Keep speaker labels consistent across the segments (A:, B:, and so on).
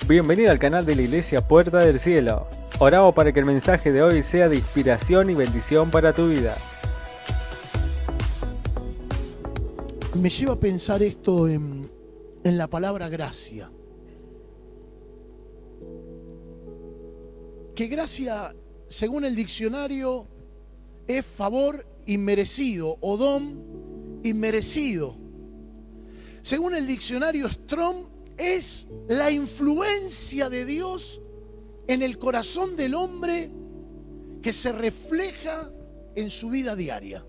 A: Bienvenido al canal de la Iglesia Puerta del Cielo. Oramos para que el mensaje de hoy sea de inspiración y bendición para tu vida.
B: Me lleva a pensar esto en la palabra gracia. Que gracia, según el diccionario, es favor inmerecido o don inmerecido. Según el diccionario Strong, es la influencia de Dios en el corazón del hombre que se refleja en su vida diaria.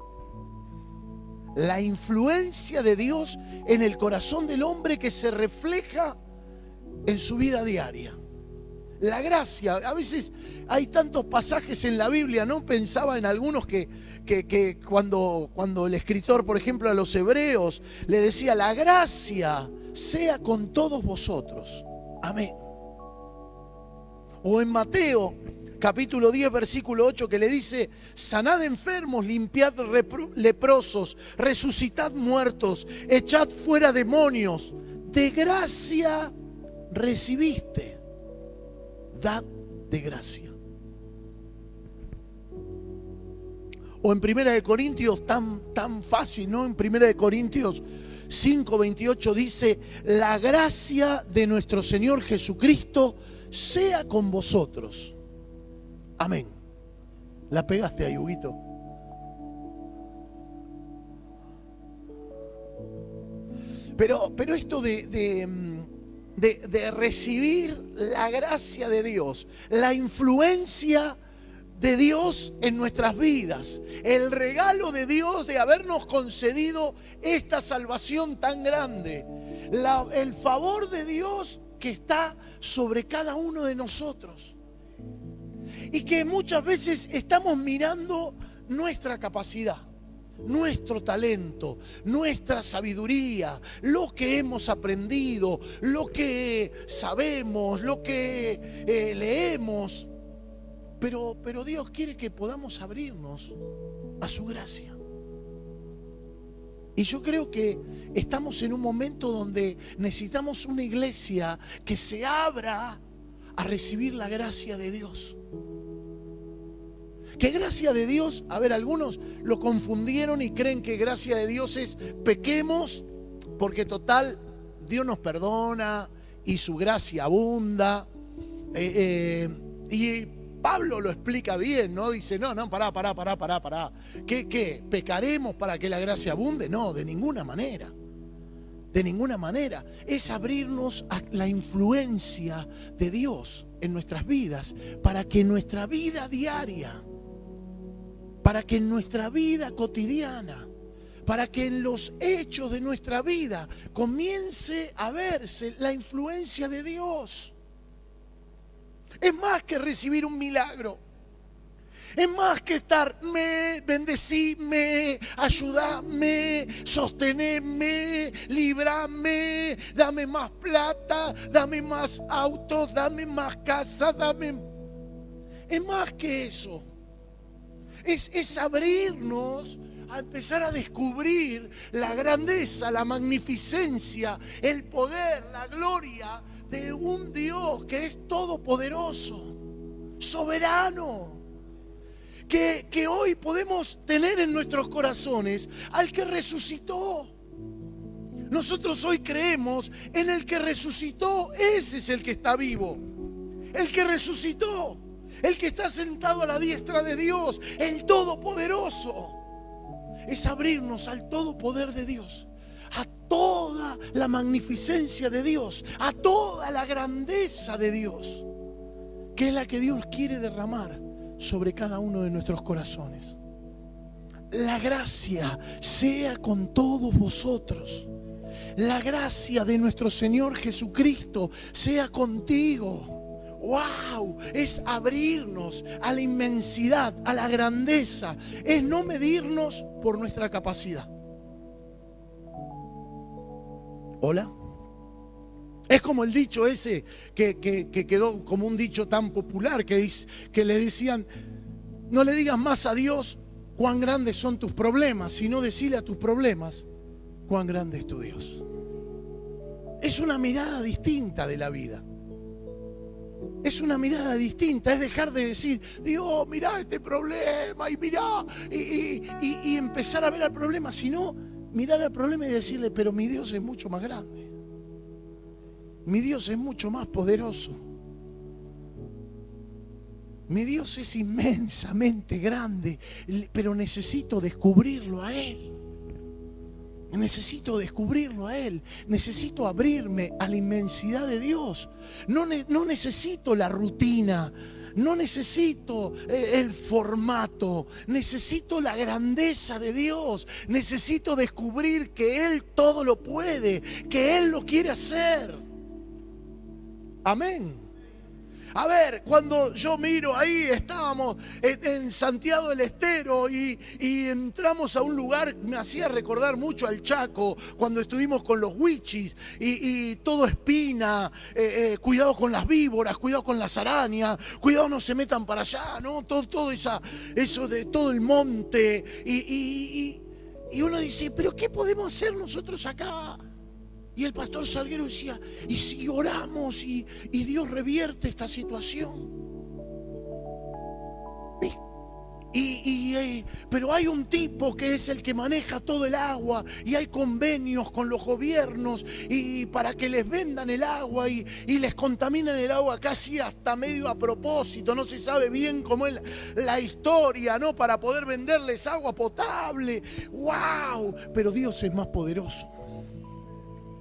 B: La influencia de Dios en el corazón del hombre que se refleja en su vida diaria. La gracia, a veces hay tantos pasajes en la Biblia, ¿no? Pensaba en algunos que cuando el escritor, por ejemplo, a los hebreos le decía: la gracia sea con todos vosotros. Amén. O en Mateo, capítulo 10, versículo 8, que le dice: sanad enfermos, limpiad leprosos, resucitad muertos, echad fuera demonios. De gracia recibiste, dad de gracia. O en 1 Corintios, tan fácil, ¿no? En 1 Corintios 5:28 dice: la gracia de nuestro Señor Jesucristo sea con vosotros. Amén. La pegaste ahí, Huguito. Pero esto de recibir la gracia de Dios, la influencia de Dios en nuestras vidas, el regalo de Dios de habernos concedido esta salvación tan grande, el favor de Dios que está sobre cada uno de nosotros, y que muchas veces estamos mirando nuestra capacidad, nuestro talento, nuestra sabiduría, lo que hemos aprendido, lo que sabemos, lo que leemos. Pero Dios quiere que podamos abrirnos a su gracia. Y yo creo que estamos en un momento donde necesitamos una iglesia que se abra a recibir la gracia de Dios. ¿Qué gracia de Dios? A ver, algunos lo confundieron y creen que gracia de Dios es pequemos, porque total, Dios nos perdona y su gracia abunda. Y Pablo lo explica bien, ¿no? Dice: no, pará. ¿Qué? ¿Pecaremos para que la gracia abunde? No, de ninguna manera. De ninguna manera. Es abrirnos a la influencia de Dios en nuestras vidas, para que en nuestra vida diaria, para que en nuestra vida cotidiana, para que en los hechos de nuestra vida comience a verse la influencia de Dios. Es más que recibir un milagro. Es más que estar: bendecime, ayúdame, sosteneme, líbrame, dame más plata, dame más autos, dame más casa, Es más que eso. Es abrirnos a empezar a descubrir la grandeza, la magnificencia, el poder, la gloria de un Dios que es todopoderoso, soberano, que hoy podemos tener en nuestros corazones al que resucitó. Nosotros hoy creemos en el que resucitó. Ese es el que está vivo, el que resucitó, el que está sentado a la diestra de Dios, el todopoderoso. Es abrirnos al todopoder de Dios, a toda la magnificencia de Dios, a toda la grandeza de Dios, que es la que Dios quiere derramar sobre cada uno de nuestros corazones. La gracia sea con todos vosotros. La gracia de nuestro Señor Jesucristo sea contigo. ¡Wow! Es abrirnos a la inmensidad, a la grandeza. Es no medirnos por nuestra capacidad. ¿Hola? Es como el dicho ese que quedó como un dicho tan popular que le decían: no le digas más a Dios cuán grandes son tus problemas, sino decirle a tus problemas cuán grande es tu Dios. Es una mirada distinta de la vida. Es una mirada distinta, es dejar de decir, Dios, mirá este problema y mirá, y empezar a ver el problema, sino mirar al problema y decirle, pero mi Dios es mucho más grande. Mi Dios es mucho más poderoso. Mi Dios es inmensamente grande, pero necesito descubrirlo a Él. Necesito descubrirlo a Él. Necesito abrirme a la inmensidad de Dios. No necesito la rutina. No necesito el formato. Necesito la grandeza de Dios. Necesito descubrir que Él todo lo puede, que Él lo quiere hacer. Amén. A ver, cuando yo miro ahí, estábamos en Santiago del Estero y entramos a un lugar, me hacía recordar mucho al Chaco, cuando estuvimos con los huichis y todo espina, cuidado con las víboras, cuidado con las arañas, cuidado no se metan para allá, ¿no? Todo eso de todo el monte y uno dice, ¿pero qué podemos hacer nosotros acá? Y el pastor Salguero decía, ¿y si oramos y Dios revierte esta situación? Pero hay un tipo que es el que maneja todo el agua y hay convenios con los gobiernos y para que les vendan el agua y les contaminan el agua casi hasta medio a propósito. No se sabe bien cómo es la historia, ¿no? Para poder venderles agua potable. ¡Wow! Pero Dios es más poderoso.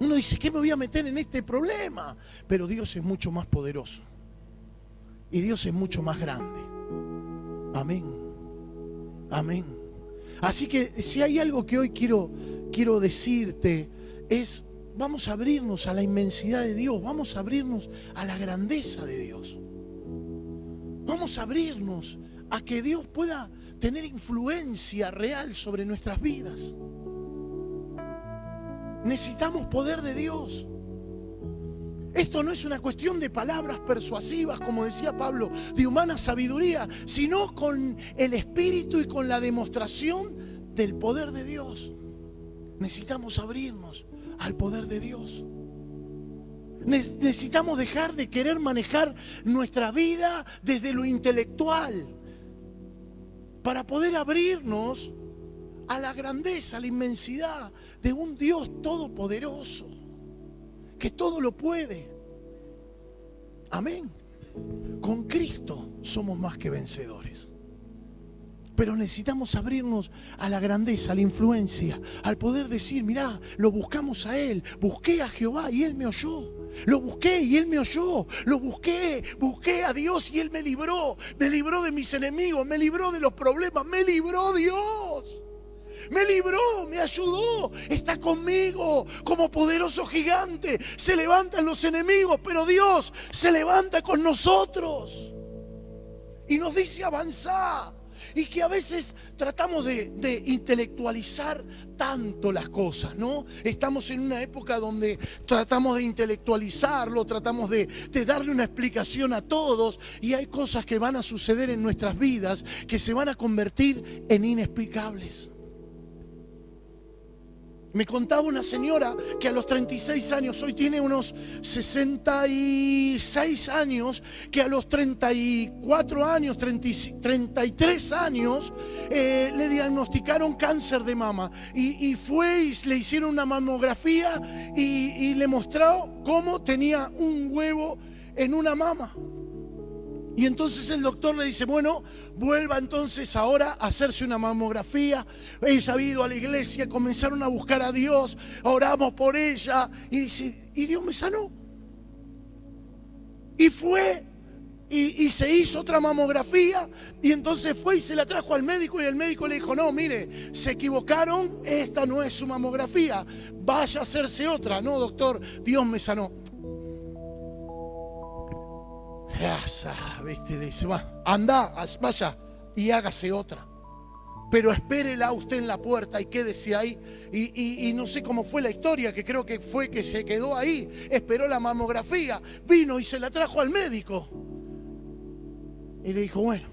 B: Uno dice, ¿qué me voy a meter en este problema? Pero Dios es mucho más poderoso. Y Dios es mucho más grande. Amén. Amén. Así que si hay algo que hoy quiero decirte es, vamos a abrirnos a la inmensidad de Dios. Vamos a abrirnos a la grandeza de Dios. Vamos a abrirnos a que Dios pueda tener influencia real sobre nuestras vidas. Necesitamos poder de Dios. Esto no es una cuestión de palabras persuasivas, como decía Pablo, de humana sabiduría, sino con el Espíritu y con la demostración del poder de Dios. Necesitamos abrirnos al poder de Dios. Necesitamos dejar de querer manejar nuestra vida desde lo intelectual para poder abrirnos a la grandeza, a la inmensidad de un Dios todopoderoso, que todo lo puede. Amén. Con Cristo somos más que vencedores. Pero necesitamos abrirnos a la grandeza, a la influencia, al poder decir, mirá, lo buscamos a Él. Busqué a Jehová y Él me oyó. Lo busqué y Él me oyó. Lo busqué a Dios y Él me libró. Me libró de mis enemigos, me libró de los problemas, me libró Dios. Me libró, me ayudó, está conmigo como poderoso gigante. Se levantan los enemigos, pero Dios se levanta con nosotros y nos dice avanzá. Y que a veces tratamos de intelectualizar tanto las cosas, ¿no? Estamos en una época donde tratamos de intelectualizarlo, tratamos de darle una explicación a todos, y hay cosas que van a suceder en nuestras vidas que se van a convertir en inexplicables. Me contaba una señora que a los 36 años, hoy tiene unos 66 años, que a los 34 años, 33 años, le diagnosticaron cáncer de mama. Y fue y le hicieron una mamografía y le mostró cómo tenía un huevo en una mama. Y entonces el doctor le dice, bueno, vuelva entonces ahora a hacerse una mamografía. Ella ha ido a la iglesia, comenzaron a buscar a Dios, oramos por ella y dice, y Dios me sanó. Y fue y se hizo otra mamografía y entonces fue y se la trajo al médico y el médico le dijo, no, mire, se equivocaron, esta no es su mamografía, vaya a hacerse otra. No, doctor, Dios me sanó. ¿Viste? Le dice, anda, vaya y hágase otra. Pero espérela usted en la puerta y quédese ahí. Y no sé cómo fue la historia, que creo que fue que se quedó ahí, esperó la mamografía, vino y se la trajo al médico. Y le dijo, bueno,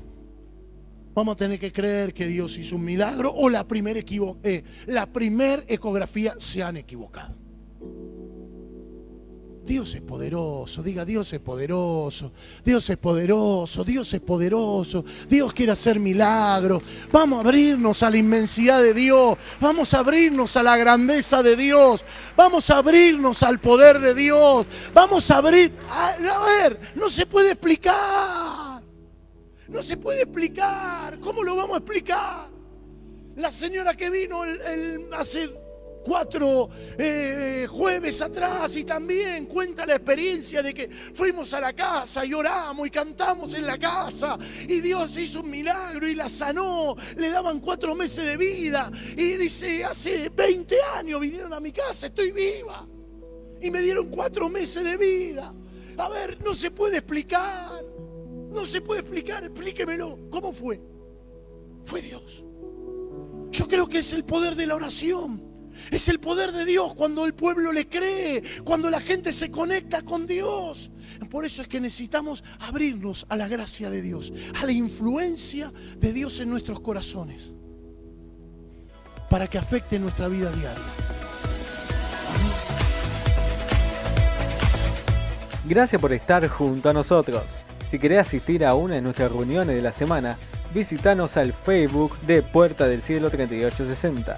B: vamos a tener que creer que Dios hizo un milagro o la primer ecografía se han equivocado. Dios es poderoso, diga Dios es poderoso, Dios es poderoso, Dios es poderoso, Dios quiere hacer milagros. Vamos a abrirnos a la inmensidad de Dios, vamos a abrirnos a la grandeza de Dios, vamos a abrirnos al poder de Dios, vamos a abrir, a ver, no se puede explicar, no se puede explicar, ¿cómo lo vamos a explicar? La señora que vino hace 4 jueves atrás y también cuenta la experiencia de que fuimos a la casa y oramos y cantamos en la casa y Dios hizo un milagro y la sanó, le daban 4 meses de vida y dice, hace 20 años vinieron a mi casa, estoy viva y me dieron 4 meses de vida. A ver, no se puede explicar, no se puede explicar, explíquemelo, ¿cómo fue? Fue Dios. Yo creo que es el poder de la oración. Es el poder de Dios cuando el pueblo le cree, cuando la gente se conecta con Dios. Por eso es que necesitamos abrirnos a la gracia de Dios, a la influencia de Dios en nuestros corazones, para que afecte nuestra vida diaria.
A: Gracias por estar junto a nosotros. Si querés asistir a una de nuestras reuniones de la semana, visítanos al Facebook de Puerta del Cielo 3860.